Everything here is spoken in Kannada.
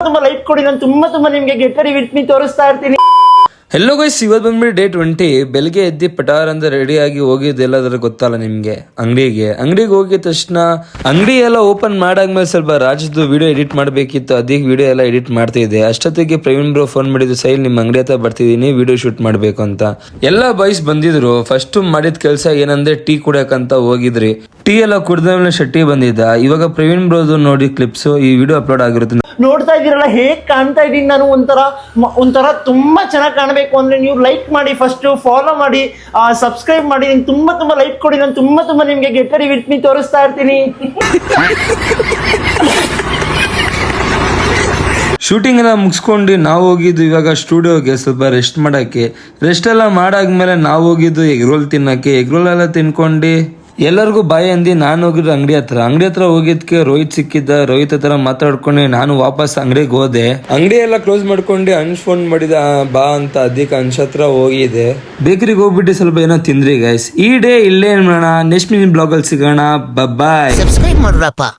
ತುಂಬಾ ಲೈಕ್ ಕೊಡಿ. ನಾನು ತುಂಬಾ ನಿಮ್ಗೆ ಗೆಟ್ ರೆಡಿ ವಿತ್ ಮೀ ತೋರಿಸ್ತಾ ಇರ್ತೀನಿ. ಹೆಲೋ ಗೈಸ್, ಇವತ್ತು ಬಂದ್ಬಿಟ್ಟು ಡೇ 20. ಬೆಳಗ್ಗೆ ಎದ್ದು ಪಟಾರ್ ಅಂತ ರೆಡಿ ಆಗಿ ಹೋಗಿದ್ದು ಎಲ್ಲಾದ್ರೂ ಗೊತ್ತಲ್ಲ ನಿಮ್ಗೆ? ಅಂಗಡಿಗೆ ಹೋಗಿದ ತಕ್ಷಣ ಅಂಗಡಿ ಎಲ್ಲ ಓಪನ್ ಮಾಡಾದ್ಮೇಲೆ ಸ್ವಲ್ಪ ರಾಜ್ಯದ ವಿಡಿಯೋ ಎಡಿಟ್ ಮಾಡಬೇಕಿತ್ತು. ಅದಕ್ಕೆ ವಿಡಿಯೋ ಎಲ್ಲ ಎಡಿಟ್ ಮಾಡ್ತಾ ಇದ್ದೆ. ಅಷ್ಟೊತ್ತಿಗೆ ಪ್ರವೀಣ್ ಬ್ರೋ ಫೋನ್ ಮಾಡಿದ್ದು, ಸೈಲ್ ನಿಮ್ಮ ಅಂಗಡಿ ಹತ್ರ ಬರ್ತಿದ್ದೀನಿ, ವಿಡಿಯೋ ಶೂಟ್ ಮಾಡ್ಬೇಕು ಅಂತ. ಎಲ್ಲ ಬಾಯ್ಸ್ ಬಂದಿದ್ರು. ಫಸ್ಟ್ ಮಾಡಿದ ಕೆಲಸ ಏನಂದ್ರೆ ಟೀ ಕುಡಿಯಕಂತ ಹೋಗಿದ್ರಿ. ಟೀ ಎಲ್ಲ ಕುಡ್ದ ಶೆಟ್ಟಿ ಬಂದಿದ್ದ. ಇವಾಗ ಪ್ರವೀಣ್ ಬ್ರೋದು ನೋಡಿ ಕ್ಲಿಪ್ಸ್ ಈ ವಿಡಿಯೋ ಅಪ್ಲೋಡ್ ಆಗಿರುತ್ತೆ. ನೋಡ್ತಾ ಇದೀರಲ್ಲ ಹೇಗ್ ಕಾಣ್ತಾ ಇದೀನಿ ನಾನು. ಒಂಥರ ತುಂಬಾ ಚೆನ್ನಾಗಿ ಕಾಣಬೇಕು ಅಂದ್ರೆ ನೀವು ಲೈಕ್ ಮಾಡಿ, ಫಸ್ಟ್ ಫಾಲೋ ಮಾಡಿ, ಸಬ್ಸ್ಕ್ರೈಬ್ ಮಾಡಿ. ನಿಮ್ಗೆ ತುಂಬಾ ಲೈಕ್ ಕೊಡಿ. ನಾನು ತುಂಬಾ ನಿಮ್ಗೆ ಗೆಟ್ ರೆಡಿ ವಿತ್ ಮೀ ತೋರಿಸ್ತಾ ಇರ್ತೀನಿ. ಶೂಟಿಂಗ್ ಎಲ್ಲ ಮುಗಿಸ್ಕೊಂಡು ನಾವು ಹೋಗಿದ್ದು ಇವಾಗ ಸ್ಟುಡಿಯೋಗೆ ಸ್ವಲ್ಪ ರೆಸ್ಟ್ ಮಾಡಕ್ಕೆ. ರೆಸ್ಟ್ ಎಲ್ಲ ಮಾಡಾದ್ಮೇಲೆ ನಾವು ಹೋಗಿದ್ದು ಎಗ್ ರೋಲ್ ತಿನ್ನಕ್ಕೆ. ಎಗ್ ರೋಲ್ ಎಲ್ಲ ತಿನ್ಕೊಂಡು ಎಲ್ಲರಿಗೂ ಬಾಯ್ ಅಂದಿ ನಾನು ಹೋಗಿದ್ದು ಅಂಗಡಿ ಹತ್ರ ಹೋಗಿದ್ಕೆ ರೋಹಿತ್ ಸಿಕ್ಕಿದ್ದ. ರೋಹಿತ್ ಹತ್ರ ಮಾತಾಡ್ಕೊಂಡು ನಾನು ವಾಪಸ್ ಅಂಗಡಿಗೆ ಹೋದೆ. ಅಂಗಡಿ ಎಲ್ಲ ಕ್ಲೋಸ್ ಮಾಡ್ಕೊಂಡು ಅಂಶ್ ಫೋನ್ ಮಾಡಿದ ಬಾ ಅಂತ. ಅದಕ್ಕೆ ಅಂಶ್ ಹತ್ರ ಹೋಗಿದೆ. ಬೇಕರಿಗೆ ಹೋಗ್ಬಿಟ್ಟು ಸ್ವಲ್ಪ ಏನೋ ತಿಂದ್ರಿ ಗೈಸ್. ಈ ಡೇ ಇಲ್ಲೇ ಮಾಡೋಣ. ನೆಕ್ಸ್ಟ್ ಬ್ಲಾಗ್ ಅಲ್ಲಿ ಸಿಗೋಣ. ಬಾಯ್. ಸಬ್ಸ್ಕ್ರೈಬ್ ಮಾಡ್ರಪ್ಪ.